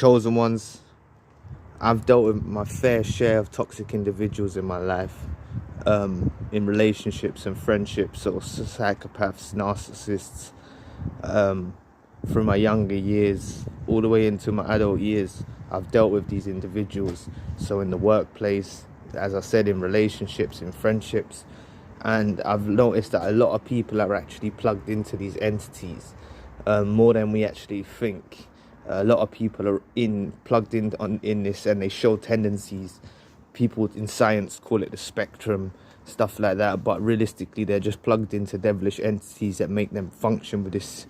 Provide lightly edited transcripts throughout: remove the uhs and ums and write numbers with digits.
chosen ones. I've dealt with my fair share of toxic individuals in my life, in relationships and friendships, or psychopaths, narcissists, from my younger years all the way into my adult years. I've dealt with these individuals. So in the workplace, as I said, in relationships, in friendships, and I've noticed that a lot of people are actually plugged into these entities, more than we actually think. A lot of people are plugged in this, and they show tendencies. People in science call it the spectrum, stuff like that, but realistically they're just plugged into devilish entities that make them function with this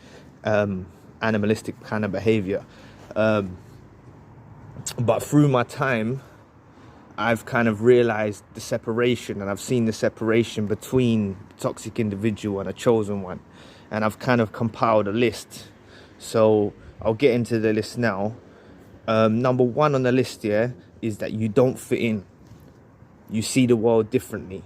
animalistic kind of behavior. But through my time, I've kind of realized the separation, and I've seen the separation between a toxic individual and a chosen one, and I've kind of compiled a list. So I'll get into the list now. Number one on the list here is that you don't fit in. You see the world differently,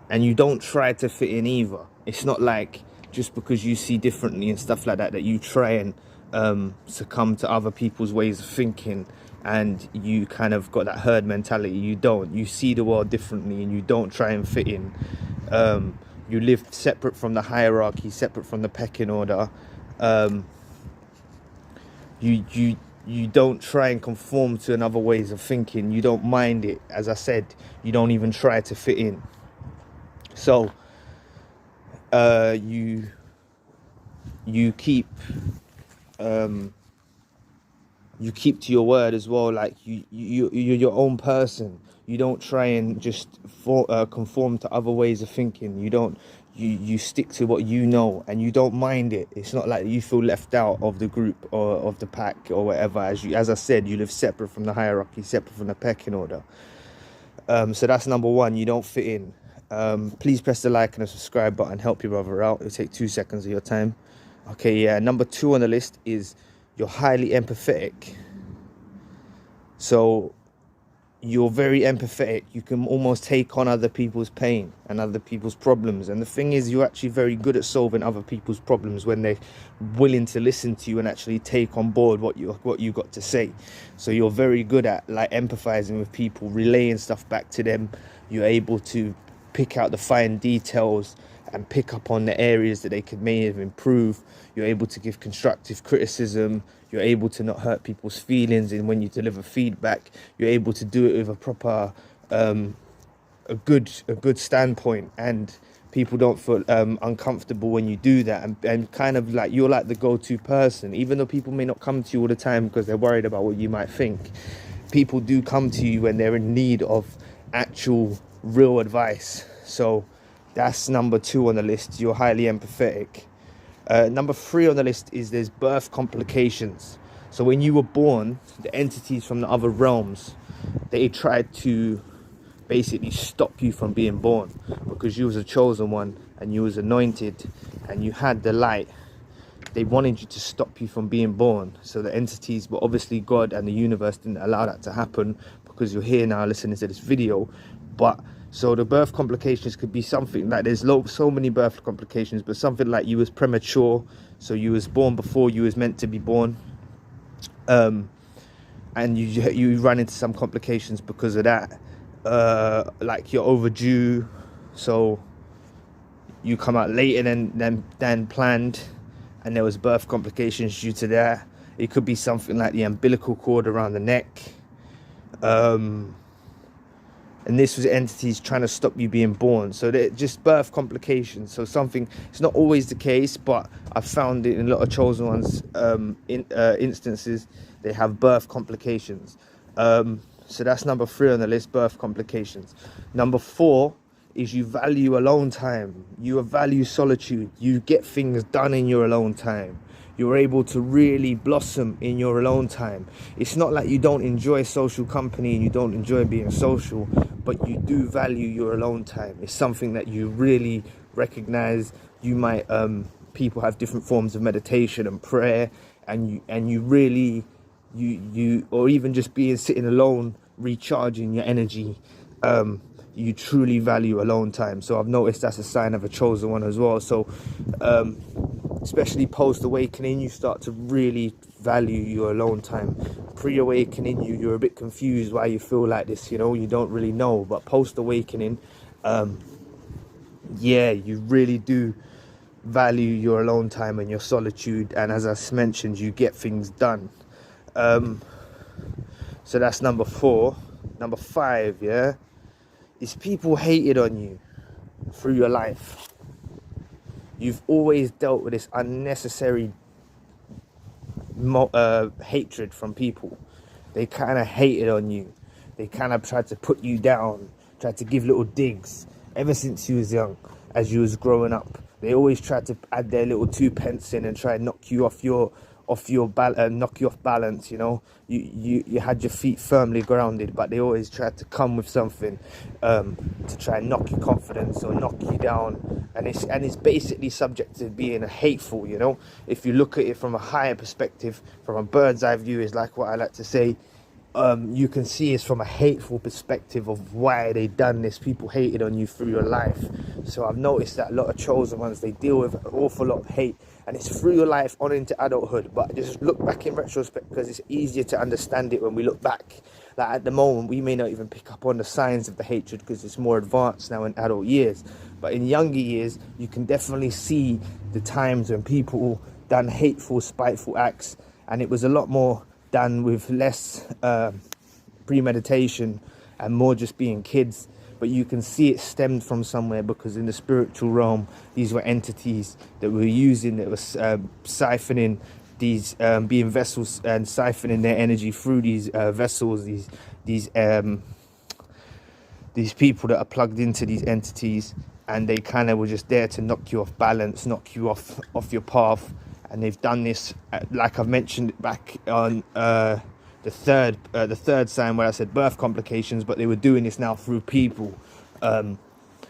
and you don't try to fit in either. It's not like just because you see differently and stuff like that that you try and succumb to other people's ways of thinking, and you kind of got that herd mentality. You don't. You see the world differently, and you don't try and fit in. You live separate from the hierarchy, separate from the pecking order. You don't try and conform to another ways of thinking. You don't mind it. As I said, you don't even try to fit in. So you keep to your word as well. Like you're your own person. You don't try and just conform to other ways of thinking. You stick to what you know, and you don't mind it. It's not like you feel left out of the group or of the pack or whatever. As I said, you live separate from the hierarchy, separate from the pecking order. So that's number one. You don't fit in. Please press the like and the subscribe button. Help your brother out. It'll take 2 seconds of your time. Okay, yeah. Number two on the list is you're highly empathetic. So you're very empathetic. You can almost take on other people's pain and other people's problems. And the thing is, you're actually very good at solving other people's problems when they're willing to listen to you and actually take on board what you got to say. So you're very good at like empathizing with people, relaying stuff back to them. You're able to pick out the fine details and pick up on the areas that they may have improved. You're able to give constructive criticism. You're able to not hurt people's feelings, and when you deliver feedback, you're able to do it with a proper, a good standpoint, and people don't feel uncomfortable when you do that, and kind of like you're like the go-to person, even though people may not come to you all the time because they're worried about what you might think. People do come to you when they're in need of actual real advice. So that's number two on the list. You're highly empathetic. Number three on the list is there's birth complications. So when you were born, the entities from the other realms, they tried to basically stop you from being born, because you was a chosen one and you was anointed and you had the light. They wanted you to stop you from being born. So the entities, but obviously God and the universe didn't allow that to happen, because you're here now listening to this video. But so the birth complications could be something like, there's so many birth complications, but something like you was premature, so you was born before you was meant to be born, and you run into some complications because of that. Like you're overdue, so you come out later than planned, and there was birth complications due to that. It could be something like the umbilical cord around the neck. And this was entities trying to stop you being born. So they're just birth complications. So something, it's not always the case, but I've found it in a lot of chosen ones instances, they have birth complications. So that's number three on the list, birth complications. Number four is you value alone time. You value solitude. You get things done in your alone time. You're able to really blossom in your alone time. It's not like you don't enjoy social company and you don't enjoy being social, but you do value your alone time. It's something that you really recognize. You might, people have different forms of meditation and prayer, and you really, or even just sitting alone, recharging your energy. You truly value alone time. So I've noticed that's a sign of a chosen one as well. So especially post-awakening, you start to really value your alone time. Pre-awakening, you're a bit confused why you feel like this, you know, you don't really know. But post-awakening, yeah, you really do value your alone time and your solitude, and as I mentioned, you get things done. So that's number 4. Number 5, yeah, is people hated on you through your life. You've always dealt with this unnecessary hatred from people. They kind of hated on you. They kind of tried to put you down, tried to give little digs ever since you was young. As you was growing up, they always tried to add their little 2 pence in and try and knock you off balance. You know, you had your feet firmly grounded, but they always tried to come with something to try and knock your confidence or knock you down. And it's basically subject to being hateful. You know, if you look at it from a higher perspective, from a bird's eye view, is like what I like to say. You can see it's from a hateful perspective of why they done this. People hated on you through your life. So I've noticed that a lot of chosen ones, they deal with an awful lot of hate, and it's through your life on into adulthood. But just look back in retrospect, because it's easier to understand it when we look back. Like at the moment, we may not even pick up on the signs of the hatred because it's more advanced now in adult years. But in younger years, you can definitely see the times when people done hateful, spiteful acts, and it was a lot more done with less premeditation and more just being kids. But you can see it stemmed from somewhere, because in the spiritual realm, these were entities that were using, that was siphoning these, being vessels and siphoning their energy through these vessels, these people that are plugged into these entities, and they kind of were just there to knock you off balance, knock you off your path. And they've done this, like I've mentioned back on the third sign where I said birth complications, but they were doing this now through people.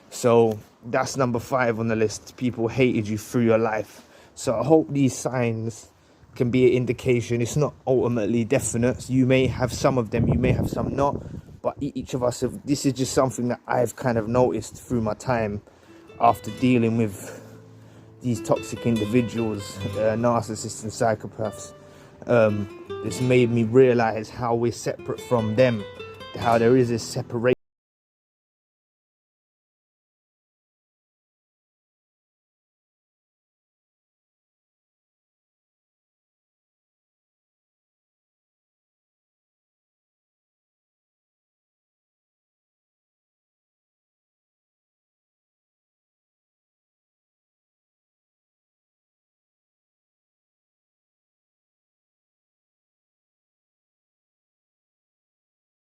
So that's number 5 on the list. People hated you through your life. So I hope these signs can be an indication. It's not ultimately definite. You may have some of them, you may have some not, but each of us this is just something that I've kind of noticed through my time after dealing with these toxic individuals, narcissists and psychopaths. This made me realize how we're separate from them, how there is this separation